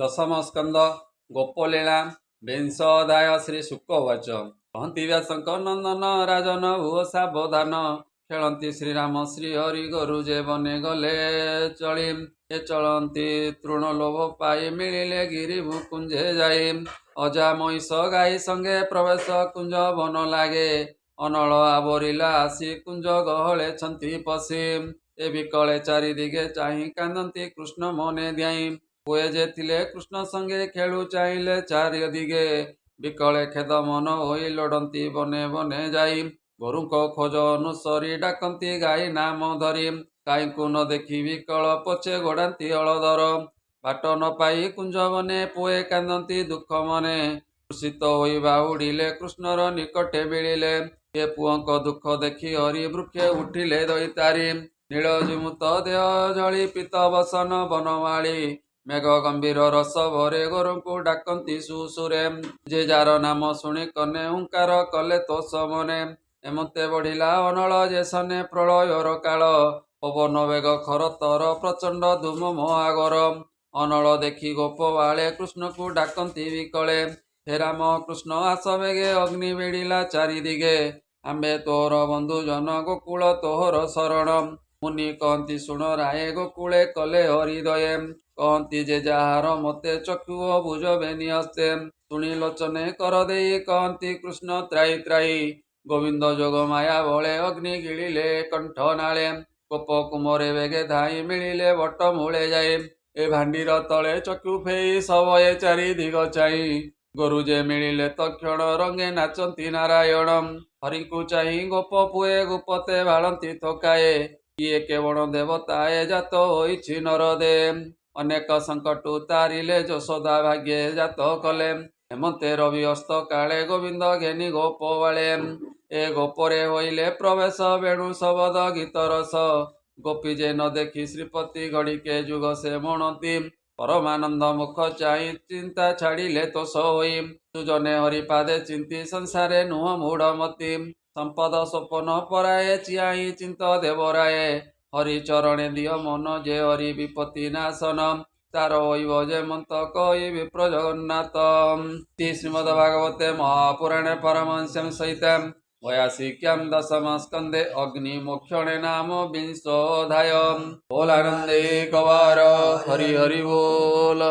दशम स्कंद गोपलीला विंशोऽध्याय श्री शुकवच कहती व्यासंक नंदन राजन भुव सावधान खेलती श्रीराम श्रीहरि गुरु जे बने गले चली ए चलती तृण लोभ पाई मिलिले गिरी भूकुंजे जाई अजा महिष गाई संगे प्रवेश कुंज बन लागे अनल आवरिला आसी कुंज गहले छंती पशी ए विकले चारिदिगे चाहि कांदती कृष्ण मने ध्याई पुए जे थिले कृष्ण संगे खेलु चाहिले चारिदिगे विकले खेद मन होई लड़ती बने बने जाई गुरुको खोज अनुसरी डाकती गाई नाम धरी गाईको न देखी विकल पछे गोड़ाती हलधर बाट न पाई कुंज बने पुए कांदती दुख मने कृषित होई बाहुड़िले कृष्णर निकटे मिलिले ए पुअंक दुख देखी हरि वृक्षे उठिले दैतारी नीलजिमुत देह जली पीत बसन बनमाली मेघ गंभीर रस भरे गोरु डाकती सुसुरे जे जार नाम शुणी कने हुंकार कले तोष मने एमते बढ़िला अनल जे सने प्रलयर काल पवन वेग खरतर प्रचंड धूम महागर अनल देखी गोप बाले कृष्ण को डाकती विकले हे राम कृष्ण आस वेगे अग्नि बेड़िला चारिदिगे आंबे तोहर बंधु जन गोकुल तोहर शरण मुनि कहती शुण राये गोकुले कले हरिदये कहती जे जार मते चक्षु भुज बेनी हस्ते शुणी लोचने कर दे कहती कृष्ण त्राई त्राई गोविंद जोग माया बले अग्नि गिलिले कंठ नाले कोप कुमरे वेगे धाई मिलिले बट मूले जाए ए भांडीर तले चक्षु फेई सबए चारि दिग चाई गुरु जे मिलिले तक्षण रंगे नाचंती नारायण हरि को चाही गोप पुए गुपते भालंती थकाए किए केवल देवताए जात होइछि नरदे अनेक संकट तारिले यशोदा भाग्ये जात कले हेमंते रवि अस्त काले गोविंद घेनी गोप बाले ए गोपरे होइले प्रवेश वेणु शबद गीत रस गोपी जे न देखी श्रीपति घड़िके जुग से मणती परमानंद मुख चाहि चिंता छाड़िले तोष होई सुजने हरिपादे चिंती संसारे नुह मूढ़मती संपद स्वप्न पराए चियाई चिंत देवराये हरि चरणे दिय मन जे हरि विपत्ति नाशन तार ओइव जे मंत कई विप्र जगन्नाथ श्रीमद्भागवते महापुराणे परमहंस्यां सहिते वयासिक्यां दशमस्कन्धे अग्निमोक्षणे नाम विंशोऽध्याय बोलानंदे कवार हरि हरि बोल।